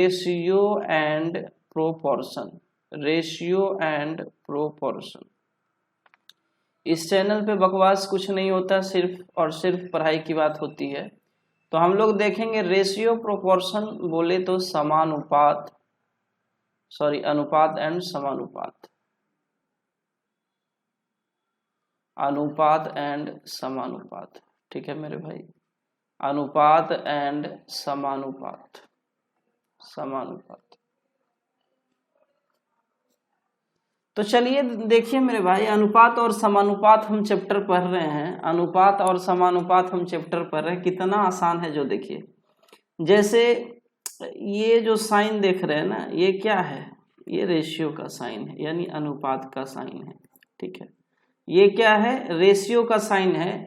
Ratio and proportion, ratio and proportion. इस channel पे बकवास कुछ नहीं होता, सिर्फ और सिर्फ पढ़ाई की बात होती है। तो हम लोग देखेंगे रेशियो प्रोपोर्शन बोले तो समानुपात, सॉरी अनुपात एंड समानुपात, अनुपात एंड समानुपात। ठीक है मेरे भाई, अनुपात एंड समानुपात, समानुपात। तो चलिए देखिए मेरे भाई, अनुपात और समानुपात हम चैप्टर पढ़ रहे हैं, अनुपात और समानुपात हम चैप्टर पढ़ रहे हैं। कितना आसान है जो देखिए, जैसे ये जो साइन देख रहे हैं ना, ये क्या है, ये रेशियो का साइन है, यानी अनुपात का साइन है। ठीक है, ये क्या है, रेशियो का साइन है।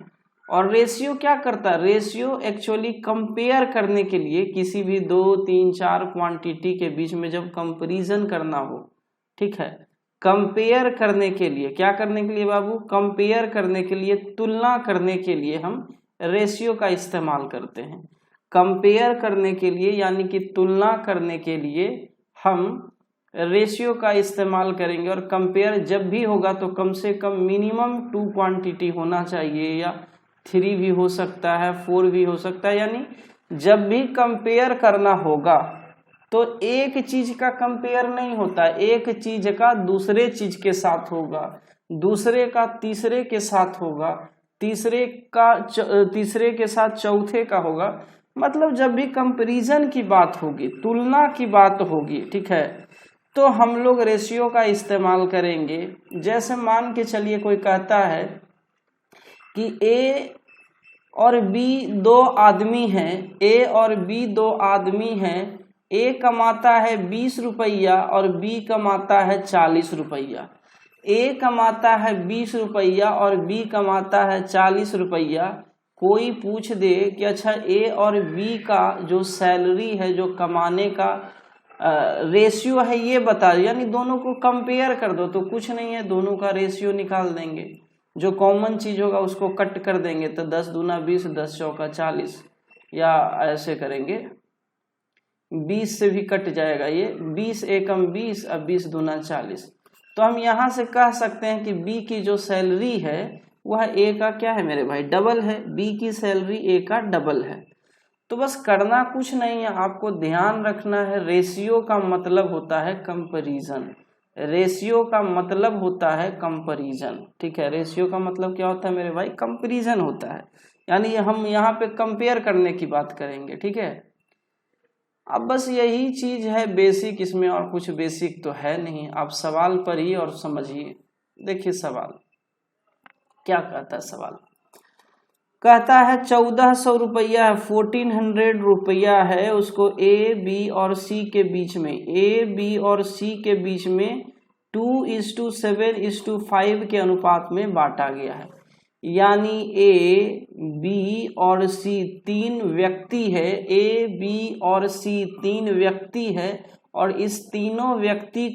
और रेशियो क्या करता है, रेशियो एक्चुअली कंपेयर करने के लिए, किसी भी 2, 3, 4 क्वांटिटी के बीच में जब कंपैरिजन करना हो, ठीक है, कंपेयर करने के लिए, क्या करने के लिए बाबू, कंपेयर करने के लिए, तुलना करने के लिए हम रेशियो का इस्तेमाल करते हैं। कंपेयर करने के लिए यानी कि तुलना करने के लिए हम रेशियो का इस्तेमाल करेंगे। और कंपेयर जब भी होगा तो कम से कम मिनिमम 2 क्वांटिटी होना चाहिए, या 3 भी हो सकता है, 4 भी हो सकता है। यानी जब भी कंपेयर करना होगा तो एक चीज का कंपेयर नहीं होता, एक चीज का दूसरे चीज के साथ होगा, दूसरे का तीसरे के साथ होगा, तीसरे के साथ चौथे का होगा। मतलब जब भी कंपैरिजन की बात होगी, तुलना की बात होगी, ठीक है, तो हम लोग रेशियो का इस्तेमाल करेंगे। जैसे मान के चलिए कोई कहता है कि ए और बी 2 आदमी हैं, ए और बी 2 आदमी हैं, ए कमाता है 20 रुपया और बी कमाता है 40 रुपया। ए कमाता है 20 रुपया और बी कमाता है 40 रुपया। कोई पूछ दे कि अच्छा ए और बी का जो सैलरी है, जो कमाने का रेशियो है, ये बता, यानी दोनों को कंपेयर कर दो। तो कुछ नहीं है, दोनों का रेशियो निकाल देंगे, जो कॉमन चीज होगा उसको कट कर देंगे। तो 10 दूना 20, 10 चौका 40, या ऐसे करेंगे 20 से भी कट जाएगा ये, 20 एकम 20, अब 20 दूना 40। तो हम यहाँ से कह सकते हैं कि बी की जो सैलरी है वह ए का क्या है मेरे भाई, डबल है। बी की सैलरी ए का डबल है। तो बस करना कुछ नहीं है, आपको ध्यान रखना है, रेशियो का मतलब होता है कंपैरिजन, रेशियो का मतलब होता है कंपैरिजन। ठीक है, रेशियो का मतलब क्या होता है मेरे भाई, कंपैरिजन होता है, यानी हम यहाँ पे कंपेयर करने की बात करेंगे। ठीक है, अब बस यही चीज है बेसिक, इसमें और कुछ बेसिक तो है नहीं। आप सवाल पढ़िए और समझिए। देखिए सवाल क्या कहता है, सवाल कहता है 1400 रुपया है, 1400 रुपया है, उसको ए बी और सी के बीच में, ए बी और सी के बीच में 2:7:5 के अनुपात में बांटा गया है। यानी ए बी और सी 3 व्यक्ति है, ए बी और सी 3 व्यक्ति है, और इस तीनों व्यक्ति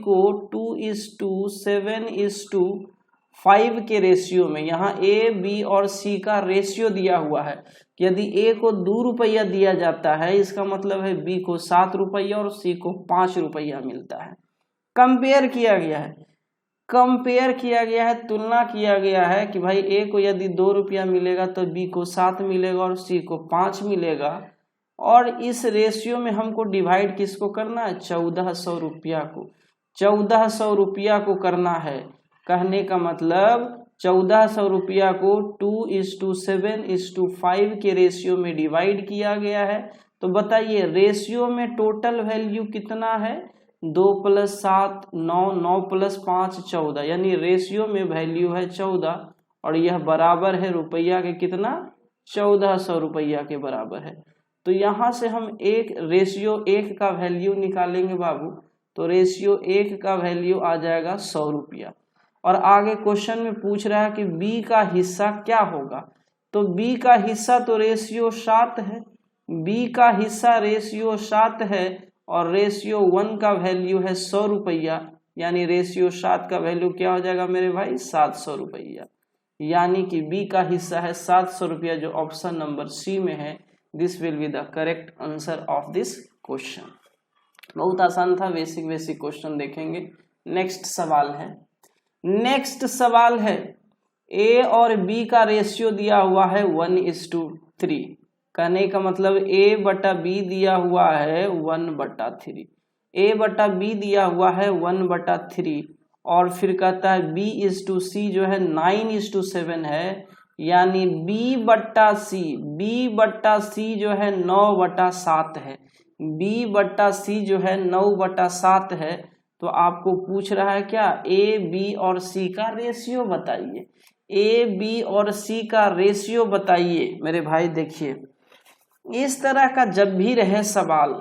को 2:7:5 के रेशियो में, यहाँ ए बी और सी का रेशियो दिया हुआ है कि यदि ए को 2 रुपया दिया जाता है, इसका मतलब है बी को 7 रुपया और सी को 5 रुपया मिलता है। कंपेयर किया गया है, कंपेयर किया गया है, तुलना किया गया है कि भाई ए को यदि 2 रुपया मिलेगा तो बी को 7 मिलेगा और सी को 5 मिलेगा। और इस रेशियो में हमको डिवाइड किसको करना है, 1400 रुपया को, 1400 रुपया को करना है। कहने का मतलब 1400 रुपया को 2:7:5 के रेशियो में डिवाइड किया गया है। तो बताइए रेशियो में टोटल वैल्यू कितना है, 2 + 7 9, 9 + 5 14, यानी रेशियो में वैल्यू है 14, और यह बराबर है रुपया के कितना, 1400 रुपया के बराबर है। तो यहाँ से हम एक रेशियो 1 का वैल्यू निकालेंगे बाबू, तो रेशियो 1 का वैल्यू आ जाएगा 100 रुपया। और आगे क्वेश्चन में पूछ रहा है कि बी का हिस्सा क्या होगा, तो बी का हिस्सा तो रेशियो 7 है, बी का हिस्सा रेशियो 7 है, और रेशियो 1 का वैल्यू है 100 रुपया, यानी रेशियो 7 का वैल्यू क्या हो जाएगा मेरे भाई, 700 रुपया। यानी कि बी का हिस्सा है 700 रुपया, जो ऑप्शन नंबर सी में है, this will be the correct answer of this question. बहुत आसान था, बेसिक क्वेश्चन देखेंगे। नेक्स्ट सवाल है ए और बी का रेशियो दिया हुआ है 1:3। कहने का मतलब ए बटा बी दिया हुआ है 1/3, ए बटा बी दिया हुआ है 1/3, और फिर कहता है B/C जो है 9:7 है, यानी B बट्टा C जो है 9/7 है, B बट्टा C जो है 9/7 है। तो आपको पूछ रहा है क्या, A, B और C का रेशियो बताइए, A, B और C का रेशियो बताइए। मेरे भाई देखिए, इस तरह का जब भी रहे सवाल,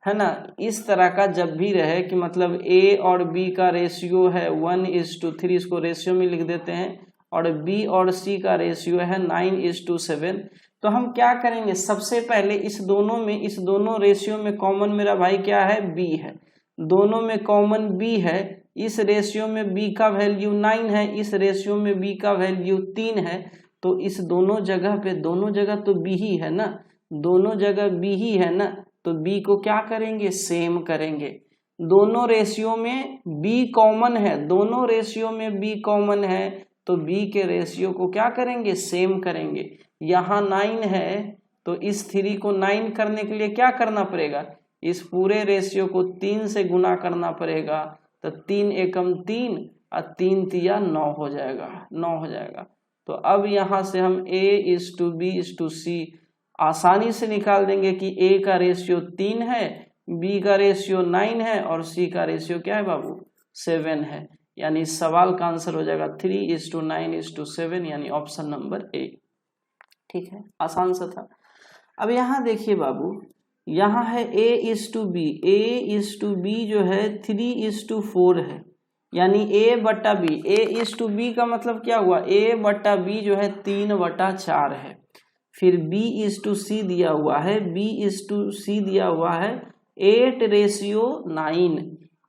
है ना, इस तरह का जब भी रहे कि मतलब A और B का रेशियो है 1:3, इसको रेशियो में लिख देते हैं, और B और C का रेशियो है 9:7, तो हम क्या करेंगे, सबसे पहले इस दोनों रेशियो में कॉमन मेरा भाई क्या है, B है, दोनों में कॉमन B है। इस रेशियो में B का वैल्यू 9 है, इस रेशियो में B का वैल्यू 3 है, तो इस दोनों जगह तो B ही है ना, दोनों जगह B ही है ना, तो B को क्या करेंगे, सेम करेंगे। दोनों रेशियो में B कॉमन है, दोनों रेशियो में B कॉमन है, तो B के रेशियो को क्या करेंगे, सेम करेंगे। यहाँ 9 है, तो इस 3 को 9 करने के लिए क्या करना पड़ेगा, इस पूरे रेशियो को 3 से गुना करना पड़ेगा, तो 3 एकम 3 और 3 तिया 9 हो जाएगा। तो अब यहाँ से हम A/B/C आसानी से निकाल देंगे कि A का रेशियो 3 है, B का रेशियो 9 है, और C का रेशियो क्या है बाबू, 7 है। यानी इस सवाल का आंसर हो जाएगा 3:9:7, यानी ऑप्शन नंबर A। ठीक है, आसान सा था। अब यहाँ देखिए बाबू, यहाँ है A/B, A/B जो है 3:4 है, यानी A बटा B, A/B का मतलब क्या हुआ, A बटा B जो है 3/4 है। फिर B/C दिया हुआ है, B/C दिया हुआ है 8:9,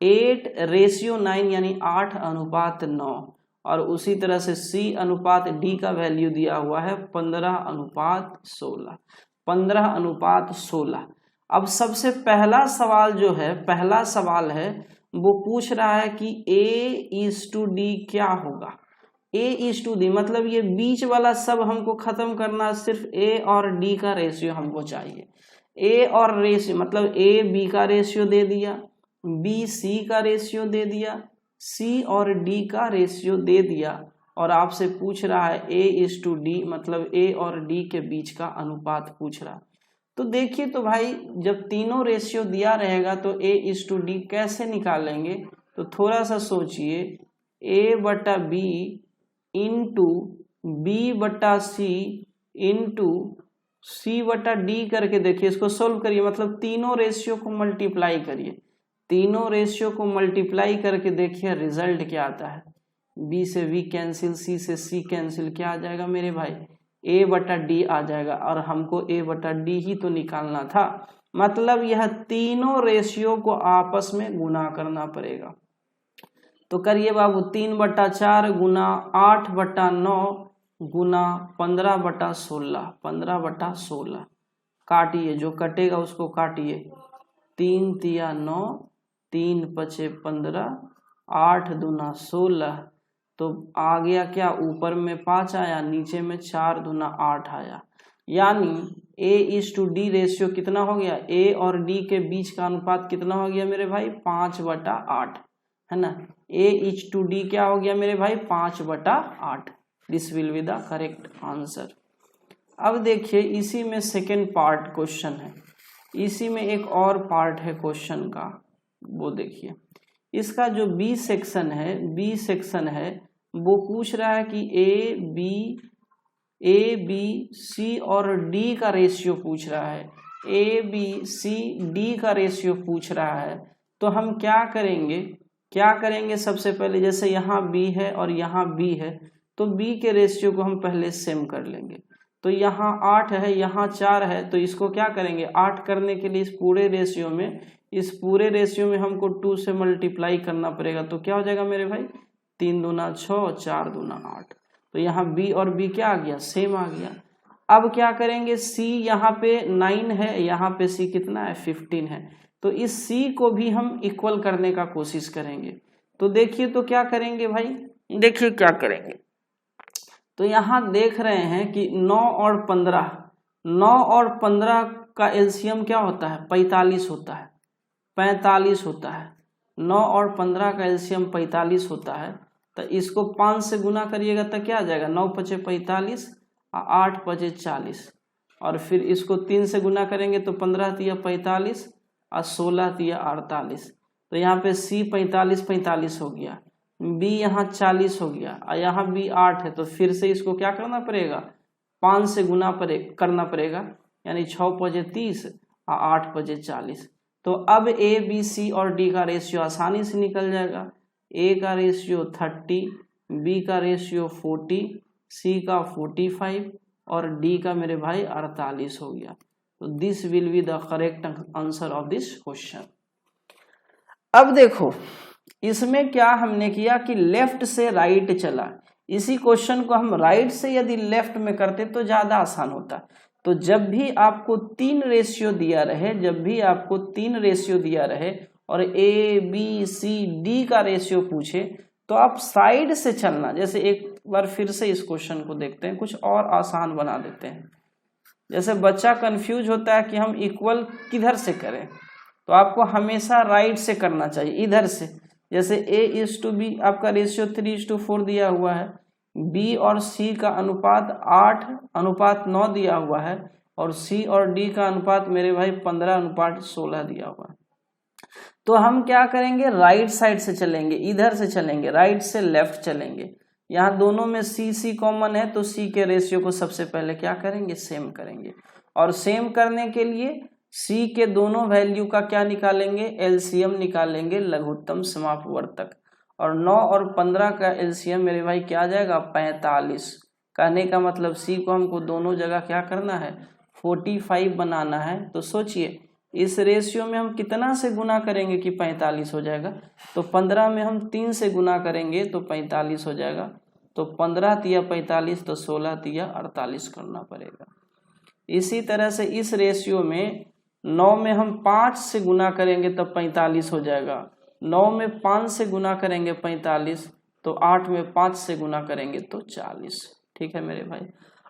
8:9 यानी 8:9, और उसी तरह से C/D का वैल्यू दिया हुआ है 15:16, 15:16। अब सबसे पहला सवाल है वो पूछ रहा है कि A/D क्या होगा। A/D मतलब ये बीच वाला सब हमको खत्म करना, सिर्फ A और D का रेशियो हमको चाहिए। A और रेशियो मतलब A B का रेशियो दे दिया, B C का रेशियो दे दिया, C और D का रेशियो दे दिया, और आपसे पूछ रहा है A/D मतलब A और D के बीच का अनुपात पूछ रहा है। तो देखिए तो भाई, जब तीनों रेशियो दिया रहेगा तो A/D कैसे निकालेंगे, तो थोड़ा सा सोचिए, A बटा B इंटू B बटा C इंटू C बटा D करके देखिए, इसको सोल्व करिए, मतलब तीनों रेशियो को मल्टीप्लाई करिए, तीनों रेशियो को मल्टीप्लाई करके देखिए रिजल्ट क्या आता है। B से V कैंसिल, C से C कैंसिल, क्या आ जाएगा मेरे भाई, A बटा D आ जाएगा, और हमको A बटा D ही तो निकालना था, मतलब यह तीनों रेशियो को आपस में गुना करना पड़ेगा। तो करिए बाबू, 3/4 गुना 8/9 गुना 15/16, 15/16 काटिए, जो कटेगा उसको काटिए, 3 तिया 9, 3 पचे 15, 8 दूना 16, तो आ गया क्या, ऊपर में 5 आया, नीचे में 4 दूना 8 आया, यानी A/D रेशियो कितना हो गया, A और D के बीच का अनुपात कितना हो गया मेरे भाई, 5/8, है ना। A/D क्या हो गया मेरे भाई, 5/8। This will be the correct answer. अब देखिए, इसी में सेकेंड पार्ट क्वेश्चन है, इसी में एक और पार्ट है क्वेश्चन का, वो देखिए। इसका जो बी सेक्शन है वो पूछ रहा है कि ए बी सी और डी का रेशियो पूछ रहा है, A/B/C/D का रेशियो पूछ रहा है। तो हम क्या करेंगे सबसे पहले, जैसे यहाँ B है और यहाँ B है, तो B के रेशियो को हम पहले सेम कर लेंगे। तो यहाँ 8 है, यहाँ 4 है, तो इसको क्या करेंगे, 8 करने के लिए इस पूरे रेशियो में हमको 2 से मल्टीप्लाई करना पड़ेगा। तो क्या हो जाएगा मेरे भाई, 3 दूना 6, 4 दूना 8। तो यहाँ B और B क्या आ गया, सेम आ गया। अब क्या करेंगे, C यहाँ पे 9 है, यहाँ पे C कितना है 15 है, तो इस C को भी हम इक्वल करने का कोशिश करेंगे। तो देखिए तो क्या करेंगे भाई, देखिए क्या करेंगे, तो यहाँ देख रहे हैं कि 9 और 15 का एलसीएम क्या होता है 45 होता है, 45 होता है। 9 और 15 का एलसीएम 45 होता है, तो इसको 5 से गुना करिएगा तो क्या आ जाएगा, 9 पचे 45 और 8 पचे 40, और फिर इसको 3 से गुना करेंगे तो 15 तिया 45 और 16 तिया 48, तो यहाँ पे C 45 हो गया, B यहाँ 40 हो गया और यहाँ B 8 है, तो फिर से इसको क्या करना पड़ेगा 5 से गुना करना पड़ेगा, यानी 6 पचे 30 और 8 पचे 40। तो अब A B C और D का रेशियो आसानी से निकल जाएगा, A का रेशियो 30, B का रेशियो 40, C का 45 और D का मेरे भाई 48 हो गया। तो this will be the correct answer of this question. अब देखो इसमें क्या हमने किया कि लेफ्ट से राइट चला, इसी क्वेश्चन को हम राइट से यदि लेफ्ट में करते तो ज्यादा आसान होता। तो जब भी आपको 3 रेशियो दिया रहे, जब भी आपको 3 रेशियो दिया रहे और A B C D का रेशियो पूछे तो आप साइड से चलना। जैसे एक बार फिर से इस क्वेश्चन को देखते हैं, कुछ और आसान बना देते हैं। जैसे बच्चा कंफ्यूज होता है कि हम इक्वल किधर से करें, तो आपको हमेशा राइट से करना चाहिए, इधर से। जैसे A:B आपका रेशियो 3:4 दिया हुआ है, B और C का अनुपात 8:9 दिया हुआ है और C और D का अनुपात मेरे भाई 15:16 दिया हुआ है। तो हम क्या करेंगे, राइट साइड से चलेंगे, इधर से चलेंगे, राइट से लेफ्ट चलेंगे। यहाँ दोनों में C कॉमन है तो C के रेशियो को सबसे पहले क्या करेंगे, सेम करेंगे। और सेम करने के लिए C के दोनों वैल्यू का क्या निकालेंगे, एलसीएम निकालेंगे, लघुत्तम समापवर्तक। और 9 और 15 का एलसीएम मेरे भाई क्या आ जाएगा 45। कहने का मतलब C को हमको दोनों जगह क्या करना है 45 बनाना है। तो सोचिए इस रेशियो में हम कितना से गुना करेंगे कि 45 हो जाएगा, तो 15 में हम 3 से गुना करेंगे तो 45 हो जाएगा। तो 15 तिया 45 तो 16 तिया 48 करना पड़ेगा। इसी तरह से इस रेशियो में 9 में हम 5 से गुना करेंगे तब 45 हो जाएगा, 9 में 5 से गुना करेंगे 45, तो 8 में 5 से गुना करेंगे तो 40। ठीक है मेरे भाई।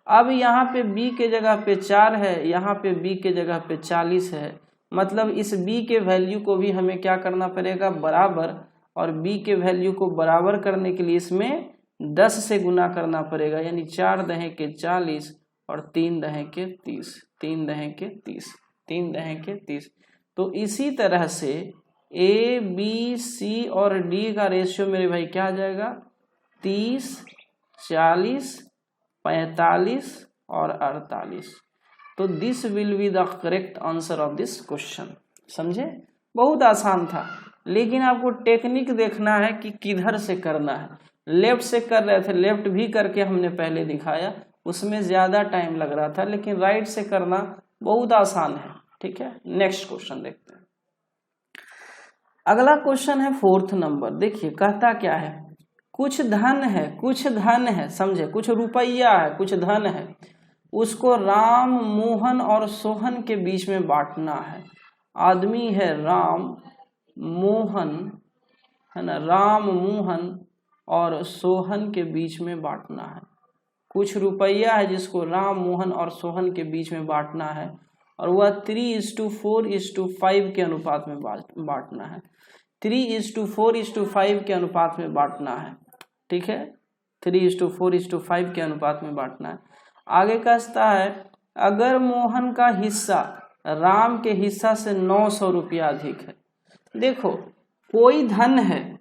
अब यहाँ पे B के जगह पे 4 है, यहाँ पे B के जगह पे 40 है, मतलब इस B के वैल्यू को भी हमें क्या करना पड़ेगा बराबर, और B के वैल्यू को बराबर करने के लिए इसमें 10 से गुना करना पड़ेगा, यानी 4 दहें के 40 और 3 दहें के 30, 3 दहें के 30, 3 दहें के 30। तो इसी तरह से A B C और D का रेशियो मेरे भाई क्या आ जाएगा 30, 40, 45 और 48। तो this will be the correct answer of this question. समझे, बहुत आसान था, लेकिन आपको टेक्निक देखना है कि किधर से करना है। लेफ्ट से कर रहे थे, लेफ्ट भी करके हमने पहले दिखाया, उसमें ज्यादा टाइम लग रहा था, लेकिन राइट से करना बहुत आसान है। ठीक है, नेक्स्ट क्वेश्चन देखते हैं। अगला क्वेश्चन है 4th नंबर। देखिए कहता क्या है, कुछ धन है, कुछ धन है, समझे, कुछ रुपया है, कुछ धन है, उसको राम, मोहन और सोहन के बीच में बांटना है। आदमी है राम, मोहन है ना, राम, मोहन और सोहन के बीच में बांटना है। कुछ रुपया है जिसको राम, मोहन और सोहन के बीच में बांटना है, और वह 3:4:5 के अनुपात में बांटना है। 3:4:5 के अनुपात में बांटना है। ठीक है, 3:4:5 के अनुपात में बांटना है। आगे कहता है अगर मोहन का हिस्सा राम के हिस्सा से 900 रुपया अधिक है। देखो कोई धन है,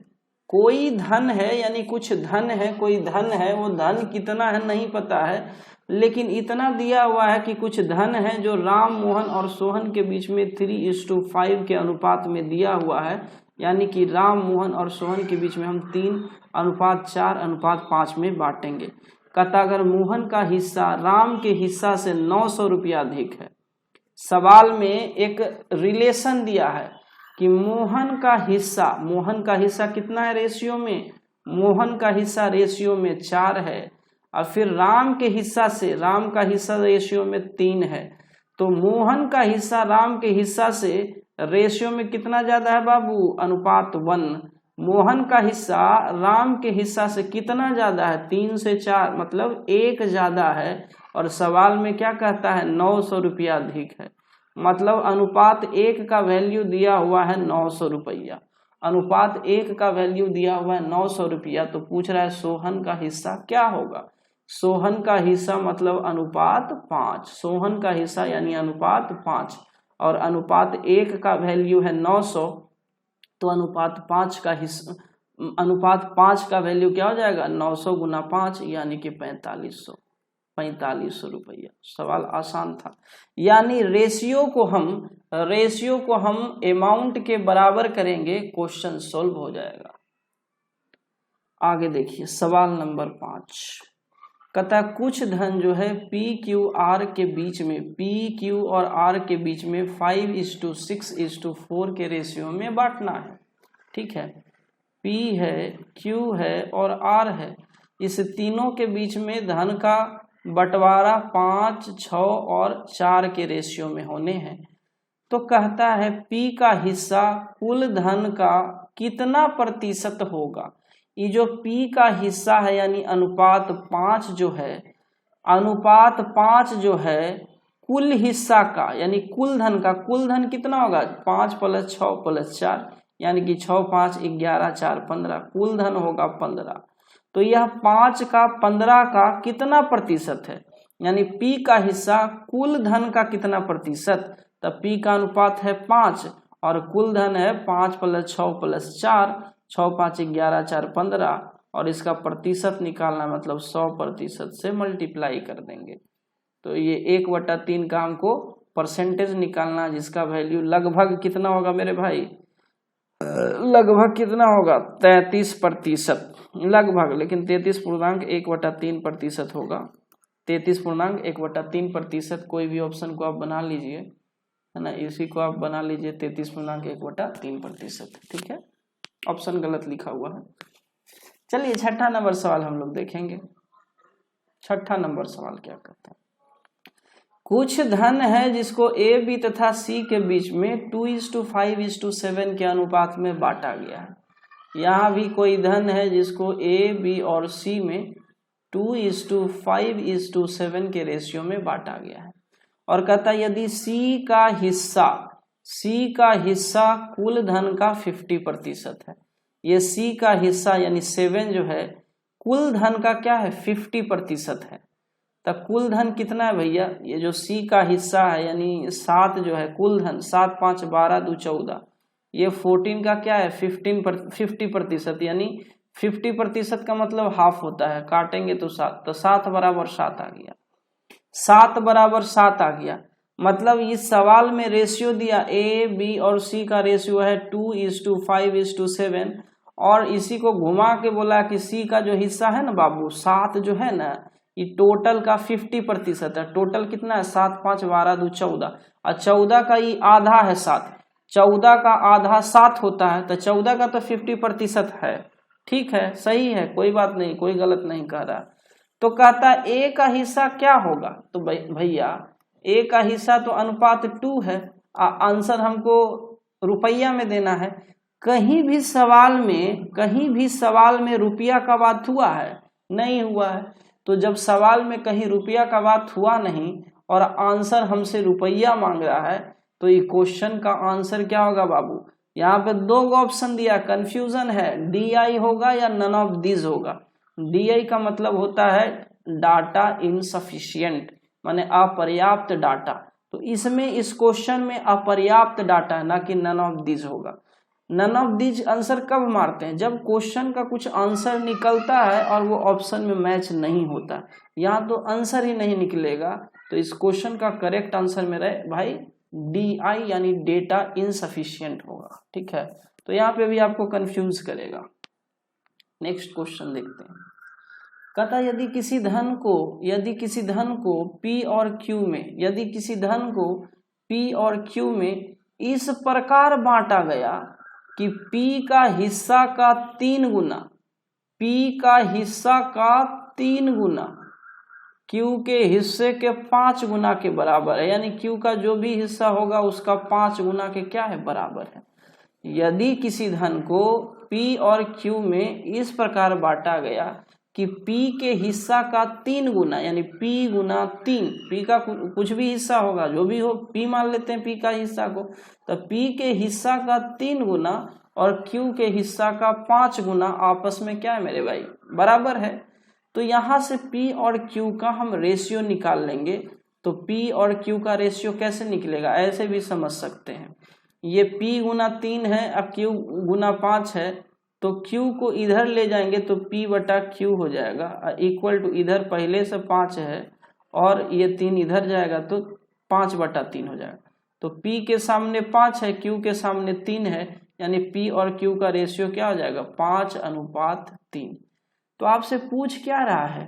कोई धन है, यानी कुछ धन है, कोई धन है, वो धन कितना है नहीं पता है, लेकिन इतना दिया हुआ है कि कुछ धन है जो राम, मोहन और सोहन के बीच में 3:5 के अनुपात में दिया हुआ है, यानी कि राम, मोहन और सोहन के बीच में हम 3:4:5 में बांटेंगे। कहता अगर मोहन का हिस्सा राम के हिस्सा से 900 रुपया अधिक है। सवाल में एक रिलेशन दिया है कि मोहन का हिस्सा कितना है रेशियो में, मोहन का हिस्सा रेशियो में 4 है और फिर राम के हिस्सा से, राम का हिस्सा रेशियो में 3 है, तो मोहन का हिस्सा राम के हिस्सा से रेशियो में कितना ज्यादा है बाबू, अनुपात 1। मोहन का हिस्सा राम के हिस्सा से कितना ज्यादा है, 3 से 4, मतलब 1 ज्यादा है। और सवाल में क्या कहता है, 900 रुपया अधिक है, मतलब अनुपात 1 का वैल्यू दिया हुआ है 900 रुपया, अनुपात 1 का वैल्यू दिया हुआ है 900 रुपया। तो पूछ रहा है सोहन का हिस्सा क्या होगा, सोहन का हिस्सा मतलब अनुपात 5, सोहन का हिस्सा यानी अनुपात 5, और अनुपात 1 का वैल्यू है 900, तो अनुपात 5 का हिस्सा, अनुपात 5 का वैल्यू क्या हो जाएगा, 900 गुना 5 यानी कि 4500 रुपया। सवाल आसान था, यानी रेशियो को हम अमाउंट के बराबर करेंगे, क्वेश्चन सोल्व हो जाएगा। आगे देखिए सवाल नंबर 5, कहता कुछ धन जो है पी क्यू आर के बीच में, पी क्यू और आर के बीच में 5:6:4 के रेशियो में बांटना है। ठीक है, पी है, क्यू है और आर है, इस तीनों के बीच में धन का बंटवारा 5, 6 और 4 के रेशियो में होने हैं। तो कहता है पी का हिस्सा कुल धन का कितना प्रतिशत होगा। ये जो पी का हिस्सा है यानी अनुपात 5 जो है, अनुपात 5 जो है कुल हिस्सा का यानी कुल धन का, कुल धन कितना होगा, 5 + 6 + 4 यानी कि 6, 5, 11, 4, 15, कुल धन होगा 15। तो यह 5 का 15 का कितना प्रतिशत है, यानी पी का हिस्सा कुल धन का कितना प्रतिशत, तब पी का अनुपात है 5 और कुल धन है 5 + 6 + 4, 6, 5, 11, 4, 15, और इसका प्रतिशत निकालना मतलब 100% से मल्टीप्लाई कर देंगे। तो ये 1/3 का हमको परसेंटेज निकालना, जिसका वैल्यू लगभग कितना होगा मेरे भाई, लगभग कितना होगा 33%, लगभग, लेकिन 33.1/3% होगा, 33.1/3%। कोई भी ऑप्शन को आप बना लीजिए, है ना, इसी को आप बना लीजिए 33.1/3%। ठीक है, ऑप्शन गलत लिखा हुआ है। चलिए 6ठा नंबर सवाल हम लोग देखेंगे। 6ठा नंबर सवाल क्या कहता है, कुछ धन है जिसको ए बी तथा सी के बीच में 2:5:7 के अनुपात में बांटा गया है। यहाँ भी कोई धन है जिसको ए बी और सी में 2:5:7 के रेशियो में बांटा गया है, और कहता है यदि सी का हिस्सा कुल धन का 50% है, ये सी का हिस्सा यानी 7 जो है कुल धन का क्या है 50% है, तब कुल धन कितना है भैया, ये जो सी का हिस्सा है यानी 7 जो है कुल धन, 7, 5, 12, 2, 14, ये 14 का क्या है 50%, यानी 50% का मतलब हाफ होता है, काटेंगे तो 7, तो 7 = 7 आ गया, 7 = 7 आ गया। मतलब इस सवाल में रेशियो दिया ए बी और सी का रेशियो है 2:5:7, और इसी को घुमा के बोला कि सी का जो हिस्सा है ना बाबू 7 जो है ना, ये टोटल का 50% है। टोटल कितना है 7, 5, 12, 2, 14, और 14 का ये आधा है 7, 14 का आधा 7 होता है, तो 14 का तो 50% है। ठीक है, सही है, कोई बात नहीं, कोई गलत नहीं कह रहा। तो कहता है ए का हिस्सा क्या होगा, तो भैया ए का हिस्सा तो अनुपात 2 है, आंसर हमको रुपया में देना है। कहीं भी सवाल में रुपया का बात हुआ है, नहीं हुआ है। तो जब सवाल में कहीं रुपया का बात हुआ नहीं और आंसर हमसे रुपया मांग रहा है, तो ये क्वेश्चन का आंसर क्या होगा बाबू, यहाँ पे 2 ऑप्शन दिया, कंफ्यूजन है, DI होगा या नन ऑफ दिस होगा। DI का मतलब होता है डाटा इनसफिशिएंट, माने अपर्याप्त डाटा, तो इसमें इस क्वेश्चन में अपर्याप्त डाटा है, ना कि नन ऑफ दिस होगा। नन ऑफ दिस आंसर कब मारते हैं, जब क्वेश्चन का कुछ आंसर निकलता है और वो ऑप्शन में मैच नहीं होता। यहाँ तो आंसर ही नहीं निकलेगा, तो इस क्वेश्चन का करेक्ट आंसर मेरा भाई DI यानी डेटा इनसफिशिएंट होगा। ठीक है, तो यहाँ पे भी आपको कंफ्यूज करेगा। नेक्स्ट क्वेश्चन देखते हैं। कहता यदि किसी धन को P और Q में इस प्रकार बांटा गया कि P का हिस्सा का 3 गुना Q के हिस्से के 5 गुना के बराबर है, यानी Q का जो भी हिस्सा होगा उसका 5 गुना के क्या है, बराबर है। यदि किसी धन को P और Q में इस प्रकार बांटा गया कि P के हिस्सा का 3 गुना, यानी P गुना 3, P का कुछ भी हिस्सा होगा, जो भी हो, P मान लेते हैं P का हिस्सा को, तो P के हिस्सा का 3 गुना और Q के हिस्सा का 5 गुना आपस में क्या है मेरे भाई, बराबर है। तो यहाँ से P और Q का हम रेशियो निकाल लेंगे। तो P और Q का रेशियो कैसे निकलेगा, ऐसे भी समझ सकते हैं। ये P गुना 3 है, अब Q गुना 5 है, तो Q को इधर ले जाएंगे तो P बटा Q हो जाएगा, इक्वल टू इधर पहले से 5 है और ये 3 इधर जाएगा तो 5 बटा 3 हो जाएगा। तो P के सामने 5 है, Q के सामने 3 है, यानी P और Q का रेशियो क्या हो जाएगा, 5:3। तो आपसे पूछ क्या रहा है,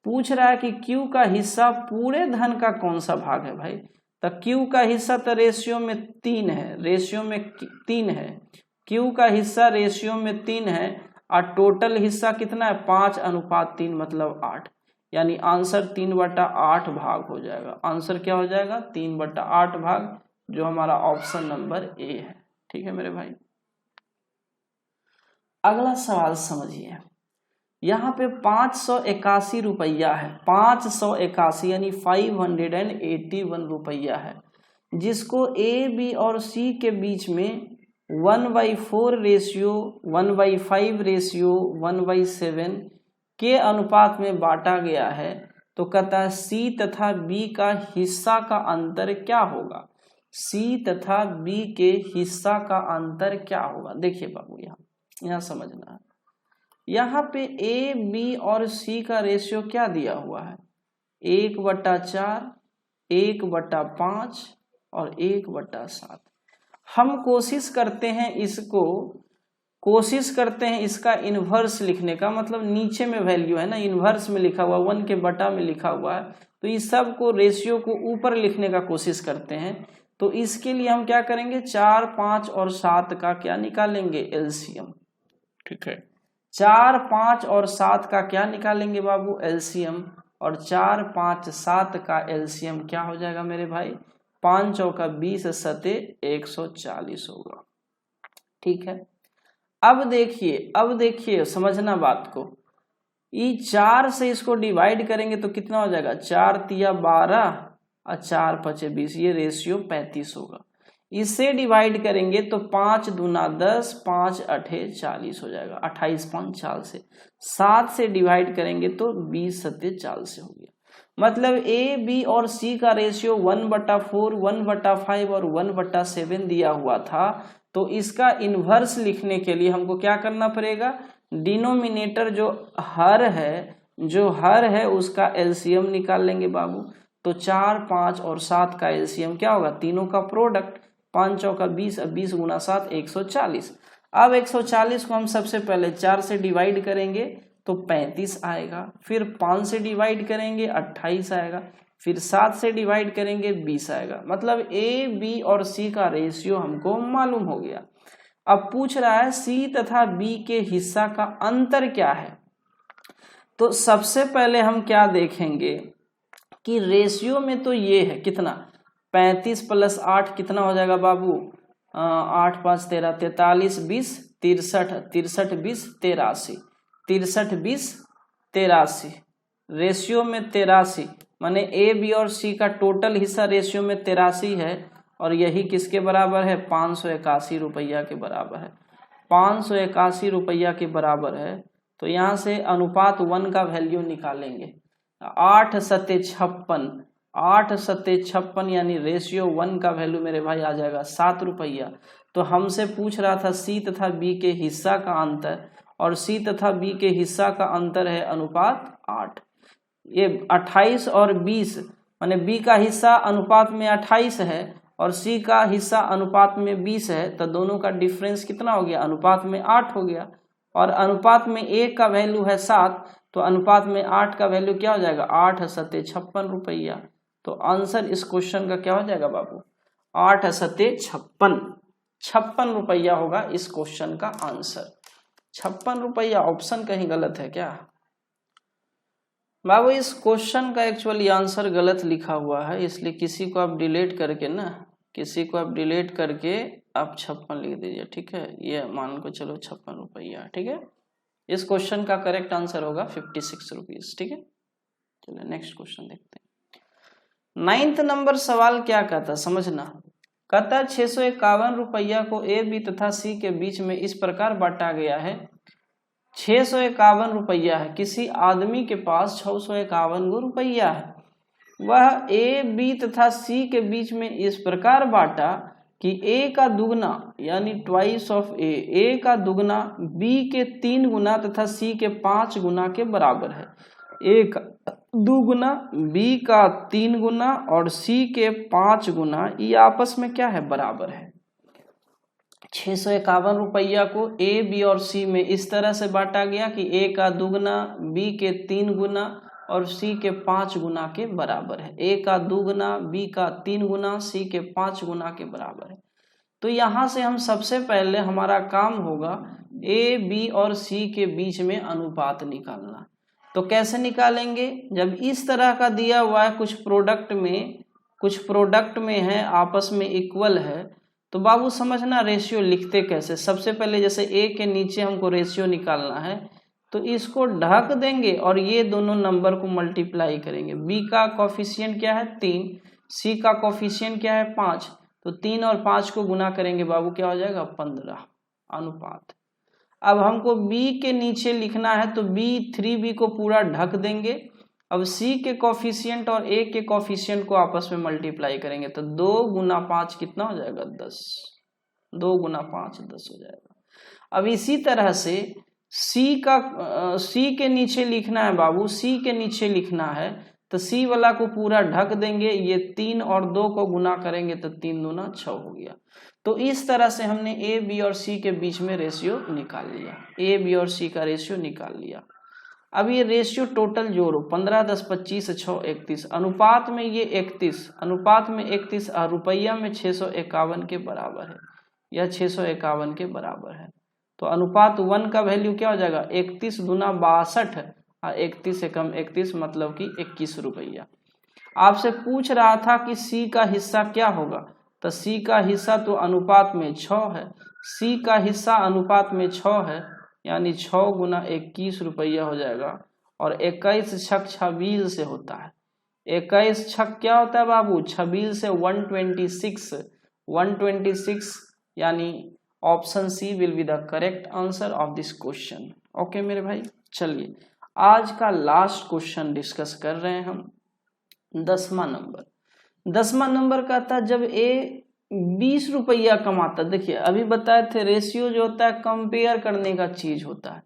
पूछ रहा है कि Q का हिस्सा पूरे धन का कौन सा भाग है भाई। तो Q का हिस्सा तो रेशियो में 3 है, रेशियो में 3 है, Q का हिस्सा रेशियो में 3 है और टोटल हिस्सा कितना है, 5:3 मतलब 8, यानी आंसर 3/8 भाग हो जाएगा। आंसर क्या हो जाएगा, 3/8 भाग, जो हमारा ऑप्शन नंबर ए है। ठीक है मेरे भाई। अगला सवाल समझिए, यहाँ पे 581 रुपया है, 581 यानी 581 रुपया है, जिसको ए बी और सी के बीच में 1/4 रेशियो 1/5 रेशियो 1/7 के अनुपात में बांटा गया है। तो कहता है सी तथा बी का हिस्सा का अंतर क्या होगा, सी तथा बी के हिस्सा का अंतर क्या होगा। देखिए बाबू, यहाँ समझना है, यहाँ पे ए बी और सी का रेशियो क्या दिया हुआ है, 1/4, 1/5 और 1/7। हम कोशिश करते हैं इसका इन्वर्स लिखने का, मतलब नीचे में वैल्यू है ना, इन्वर्स में लिखा हुआ, 1 के बटा में लिखा हुआ है, तो इस सब को रेशियो को ऊपर लिखने का कोशिश करते हैं। तो इसके लिए हम क्या करेंगे, 4, 5 और 7 का क्या निकालेंगे, एलसीएम। ठीक है, 4, 5 और 7 का क्या निकालेंगे बाबू, एलसीएम। और 4, 5, 7 का एलसीएम क्या हो जाएगा मेरे भाई, 5 चौका 20 सते 140 होगा। ठीक है, अब देखिए समझना बात को, ये 4 से इसको डिवाइड करेंगे तो कितना हो जाएगा, 4 तिया 12 और 4 पचे 20, ये रेशियो 35 होगा। इससे डिवाइड करेंगे तो 5 दूना 10, 5 अठे 40 हो जाएगा, 28 5 4 से। 7 से डिवाइड करेंगे तो 20 सत्ते 4 से हो गया। मतलब ए बी और सी का रेशियो 1/4, 1/5 और 1/7 दिया हुआ था। तो इसका इन्वर्स लिखने के लिए हमको क्या करना पड़ेगा, डिनोमिनेटर जो हर है उसका एलसीएम निकाल लेंगे बाबू। तो 4, 5 और 7 का एलसीएम क्या होगा, तीनों का प्रोडक्ट, 5 चौका 20, 20 गुना 7 140। अब 140 को हम सबसे पहले 4 से डिवाइड करेंगे तो 35 आएगा, फिर 5 से डिवाइड करेंगे 28 आएगा, फिर 7 से डिवाइड करेंगे 20 आएगा। मतलब ए बी और सी का रेशियो हमको मालूम हो गया। अब पूछ रहा है सी तथा बी के हिस्सा का अंतर क्या है। तो सबसे पहले हम क्या देखेंगे कि रेशियो में तो ये है कितना, 35 + 8 कितना हो जाएगा बाबू, 8 5 13 43 20 63 63 20 83 63 20 83, रेशियो में 83, माने ए बी और सी का टोटल हिस्सा रेशियो में 83 है और यही किसके बराबर है, 581 रुपया के बराबर है। 581 रुपया के बराबर है। तो यहाँ से अनुपात 1 का वैल्यू निकालेंगे, 8 सत्ते 56, 8 सत्ते 56 यानी रेशियो 1 का वैल्यू मेरे भाई आ जाएगा 7 रुपया। तो हमसे पूछ रहा था सी तथा बी के हिस्सा का अंतर, और सी तथा बी के हिस्सा का अंतर है अनुपात 8। ये 28 और 20 माने बी का हिस्सा अनुपात में 28 है और सी का हिस्सा अनुपात में 20 है, तो दोनों का डिफरेंस कितना हो गया, अनुपात में 8 हो गया। और अनुपात में 1 का वैल्यू है 7, तो अनुपात में 8 का वैल्यू क्या हो जाएगा, 8 सत्ते 56 रुपया। तो आंसर इस क्वेश्चन का क्या हो जाएगा बाबू, 8 सत्ते 56 रुपया होगा इस क्वेश्चन का आंसर। 56 रुपया, ऑप्शन कहीं गलत है क्या। बाबू इस क्वेश्चन का एक्चुअली आंसर गलत लिखा हुआ है, इसलिए किसी को आप डिलीट करके आप 56 लिख दीजिए, ठीक है। ये मान को चलो 56 रुपया, ठीक है। इस क्वेश्चन का करेक्ट आंसर होगा 56 रुपीज, ठीक है। चलिए नेक्स्ट क्वेश्चन देखते हैं। 9th नंबर सवाल क्या कहता समझना। कहता 651 रुपया को ए बी तथा सी के बीच में इस प्रकार बांटा गया है। 651 रुपया है, किसी आदमी के पास 651 रुपया है, वह ए बी तथा सी के बीच में इस प्रकार बांटा कि ए का दुगना यानी ट्वाइस ऑफ ए का दुगना बी के 3 गुना तथा सी के 5 गुना के बराबर है। ए का दुगुना बी का 3 गुना और सी के 5 गुना, ये आपस में क्या है, बराबर है। 651 रुपया को ए बी और सी में इस तरह से बांटा गया कि ए का दुगना बी के 3 गुना और सी के 5 गुना के बराबर है। ए का दुगना बी का 3 गुना सी के 5 गुना के बराबर है। तो यहाँ से हम सबसे पहले हमारा काम होगा ए बी और सी के बीच में अनुपात निकालना। तो कैसे निकालेंगे, जब इस तरह का दिया हुआ है कुछ प्रोडक्ट में है, आपस में इक्वल है, तो बाबू समझना रेशियो लिखते कैसे। सबसे पहले जैसे ए के नीचे हमको रेशियो निकालना है, तो इसको ढक देंगे और ये दोनों नंबर को मल्टीप्लाई करेंगे। बी का कोफिशिएंट क्या है 3, सी का कोफिशिएंट क्या है 5, तो 3 और 5 को गुना करेंगे बाबू, क्या हो जाएगा 15 अनुपात। अब हमको बी के नीचे लिखना है, तो बी 3b को पूरा ढक देंगे। अब सी के कोफिशिएंट और ए के कोफिशिएंट को आपस में मल्टीप्लाई करेंगे, तो 2 गुना 5 कितना हो जाएगा 10, 2 गुना 5 10 हो जाएगा। अब इसी तरह से सी के नीचे लिखना है बाबू, सी के नीचे लिखना है, तो सी वाला को पूरा ढक देंगे, ये 3 और 2 को गुना करेंगे तो 3 दूना 6 हो गया। तो इस तरह से हमने ए बी और सी के बीच में रेशियो निकाल लिया, ए बी और सी का रेशियो निकाल लिया। अब ये रेशियो टोटल जोड़ो, 15 10 25 6 31, अनुपात में ये 31, अनुपात में 31 और रुपया में 651 के बराबर है, यह 651 के बराबर है। तो अनुपात 1 का वैल्यू क्या हो जाएगा 31 दूना 62 और 31 से कम 31 मतलब कि 21 रुपया। आपसे पूछ रहा था कि सी का हिस्सा क्या होगा, तो सी का हिस्सा तो अनुपात में 6 है, सी का हिस्सा अनुपात में 6 है, यानी 6 गुना 21 रुपया हो जाएगा। और 21 छक 26 से होता है, 21 छक क्या होता है बाबू 26 से 126 यानी option c will be the correct answer of this question. Okay मेरे भाई, चलिए आज का लास्ट क्वेश्चन डिस्कस कर रहे हैं हम। 10वां नंबर का था जब ए 20 रुपया कमाता, देखिए अभी बताए थे रेशियो जो होता है कंपेयर करने का चीज होता है,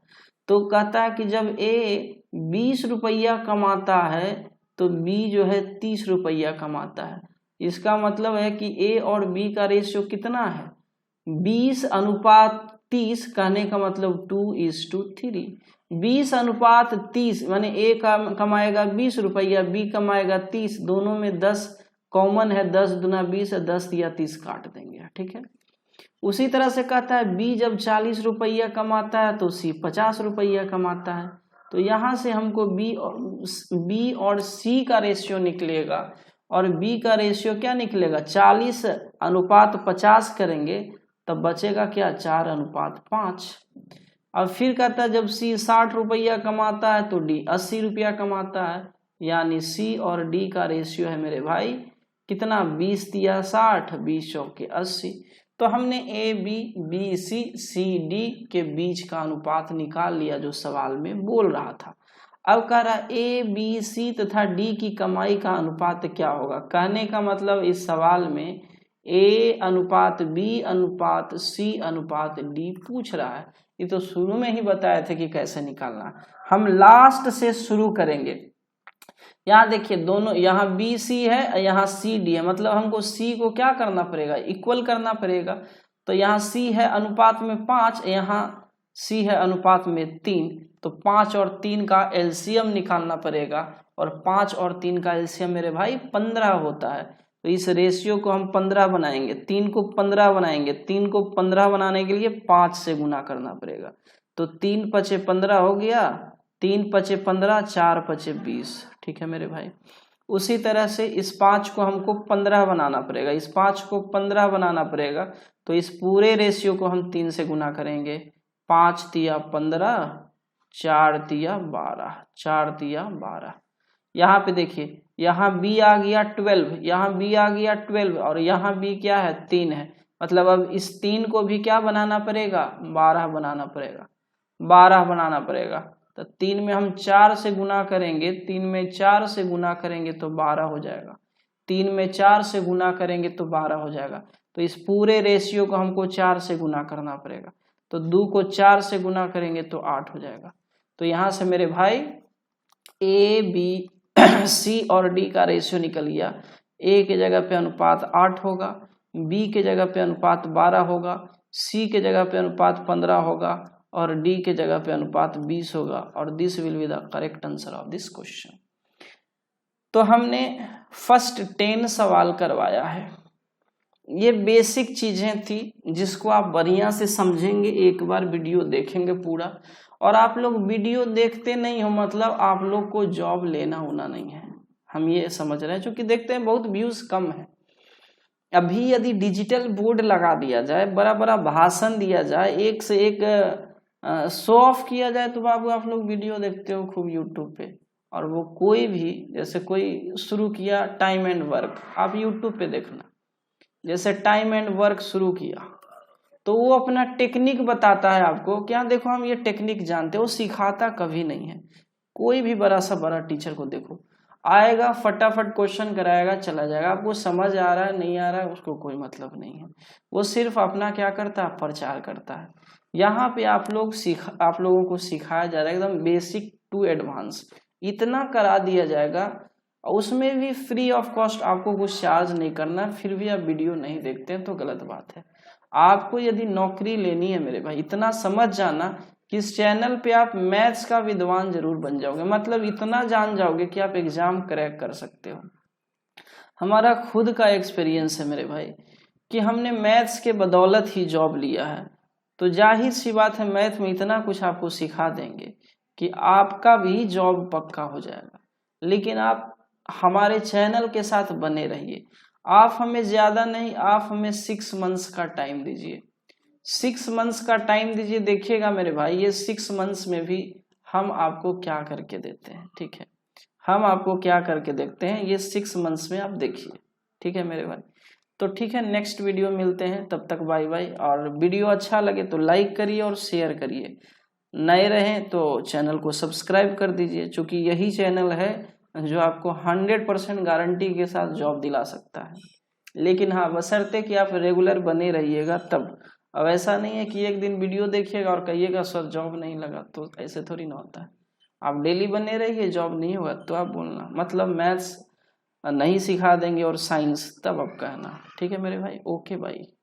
तो कहता है कि जब ए 20 रुपया कमाता है तो बी जो है 30 रुपया कमाता है। इसका मतलब है कि ए और बी का रेशियो कितना है 20 अनुपात 30, कहने का मतलब 2:3। 20 अनुपात 30 माने ए कमाएगा 20 रुपया, बी कमाएगा 30, दोनों में 10 कॉमन है, 10 दूना 20 है, 10 या 30 काट देंगे, ठीक है। उसी तरह से कहता है बी जब 40 रुपया कमाता है तो सी 50 रुपया कमाता है। तो यहाँ से हमको बी और सी का रेशियो निकलेगा, और बी का रेशियो क्या निकलेगा 40 अनुपात 50 करेंगे तब बचेगा क्या 4 अनुपात 5। अब फिर कहता है जब सी 60 रुपया कमाता है तो डी 80 रुपया कमाता है, यानी सी और डी का रेशियो है मेरे भाई कितना 20 तिया 60, 20 चौके 80। तो हमने A B B C D के बीच का अनुपात निकाल लिया जो सवाल में बोल रहा था। अब कह रहा ए बी सी तथा डी की कमाई का अनुपात क्या होगा, कहने का मतलब इस सवाल में ए अनुपात बी अनुपात सी अनुपात डी पूछ रहा है। ये तो शुरू में ही बताए थे कि कैसे निकालना, हम लास्ट से शुरू करेंगे। यहाँ देखिए दोनों, यहाँ बी सी है यहाँ सी डी है, मतलब हमको सी को क्या करना पड़ेगा इक्वल करना पड़ेगा। तो यहाँ सी है अनुपात में 5, यहाँ सी है अनुपात में 3, तो 5 और 3 का एलसीएम निकालना पड़ेगा, और 5 और 3 का एलसीएम मेरे भाई 15 होता है। तो इस रेशियो को हम 15 बनाएंगे, 3 को 15 बनाएंगे, 3 को 15 बनाने के लिए 5 से गुना करना पड़ेगा। तो 3 × 5 = 15 हो गया, 3 पचे 15, 4 पचे 20, ठीक है मेरे भाई। उसी तरह से इस 5 को हमको 15 बनाना पड़ेगा, इस 5 को 15 बनाना पड़ेगा, तो इस पूरे रेशियो को हम 3 से गुना करेंगे। 5 तिया 15, 4 तिया 12, 4 तिया 12। यहाँ पे देखिए, यहाँ b आ गया 12, यहाँ b आ गया 12, और यहाँ b क्या है 3 है। मतलब अब इस 3 को भी क्या बनाना पड़ेगा, 12 बनाना पड़ेगा, 12 बनाना पड़ेगा। तो 3 में हम 4 से गुना करेंगे, 3 में 4 से गुना करेंगे तो 12 हो जाएगा, 3 में 4 से गुना करेंगे तो 12 हो जाएगा। तो इस पूरे रेशियो को हमको 4 से गुना करना पड़ेगा, तो 2 को 4 से गुना करेंगे तो 8 हो जाएगा। तो यहाँ से मेरे भाई ए बी सी और डी का रेशियो निकल गया। ए के जगह पे अनुपात 8 होगा, बी के जगह पे अनुपात 12 होगा, सी के जगह पे अनुपात 15 होगा, और डी के जगह पे अनुपात 20 होगा। और this will be the correct answer of this question. तो हमने फर्स्ट 10 सवाल करवाया है। ये बेसिक चीजें थी जिसको आप बढ़िया से समझेंगे, एक बार वीडियो देखेंगे पूरा। और आप लोग वीडियो देखते नहीं हो मतलब आप लोग को जॉब लेना होना नहीं है, हम ये समझ रहे हैं। क्योंकि देखते हैं बहुत व्यूज कम है। अभी यदि डिजिटल बोर्ड लगा दिया जाए, बड़ा बड़ा भाषण दिया जाए, एक से एक शो ऑफ किया जाए, तो बाबू आप लोग वीडियो देखते हो खूब यूट्यूब पे। और वो कोई भी, जैसे कोई शुरू किया टाइम एंड वर्क, आप यूट्यूब पे देखना, जैसे टाइम एंड वर्क शुरू किया तो वो अपना टेक्निक बताता है आपको, क्या देखो हम ये टेक्निक जानते हो, सिखाता कभी नहीं है। कोई भी बड़ा सा बड़ा टीचर को देखो, आएगा फटाफट क्वेश्चन कराएगा चला जाएगा, आपको समझ आ रहा है नहीं आ रहा है उसको कोई मतलब नहीं है, वो सिर्फ अपना क्या करता है, प्रचार करता है। यहाँ पे आप लोगों को सिखाया जा रहा है एकदम बेसिक टू एडवांस, इतना करा दिया जाएगा, उसमें भी फ्री ऑफ कॉस्ट, आपको कुछ चार्ज नहीं करना, फिर भी आप वीडियो नहीं देखते हैं तो गलत बात है। आपको यदि नौकरी लेनी है मेरे भाई, इतना समझ जाना कि इस चैनल पे आप मैथ्स का विद्वान जरूर बन जाओगे, मतलब इतना जान जाओगे कि आप एग्जाम क्रैक कर सकते हो। हमारा खुद का एक्सपीरियंस है मेरे भाई कि हमने मैथ्स के बदौलत ही जॉब लिया है। तो जाहिर सी बात है, मैथ में इतना कुछ आपको सिखा देंगे कि आपका भी जॉब पक्का हो जाएगा। लेकिन आप हमारे चैनल के साथ बने रहिए। आप हमें ज़्यादा नहीं, आप हमें 6 मंथ्स का टाइम दीजिए, 6 मंथ्स का टाइम दीजिए। देखिएगा मेरे भाई, ये 6 मंथ्स में भी हम आपको क्या करके देते हैं, ठीक है, हम आपको क्या करके देखते हैं, ये 6 मंथ्स में आप देखिए, ठीक है मेरे भाई। तो ठीक है, नेक्स्ट वीडियो मिलते हैं, तब तक बाय बाय। और वीडियो अच्छा लगे तो लाइक करिए और शेयर करिए, नए रहें तो चैनल को सब्सक्राइब कर दीजिए, क्योंकि यही चैनल है जो आपको 100% गारंटी के साथ जॉब दिला सकता है। लेकिन हाँ, बशर्ते कि आप रेगुलर बने रहिएगा तब। अब ऐसा नहीं है कि एक दिन वीडियो देखिएगा और कहिएगा सर जॉब नहीं लगा, तो ऐसे थोड़ी ना होता है। आप डेली बने रहिए, जॉब नहीं होगा तो आप बोलना, मतलब मैथ्स नहीं सिखा देंगे और साइंस, तब आप कहना, ठीक है मेरे भाई। ओके भाई।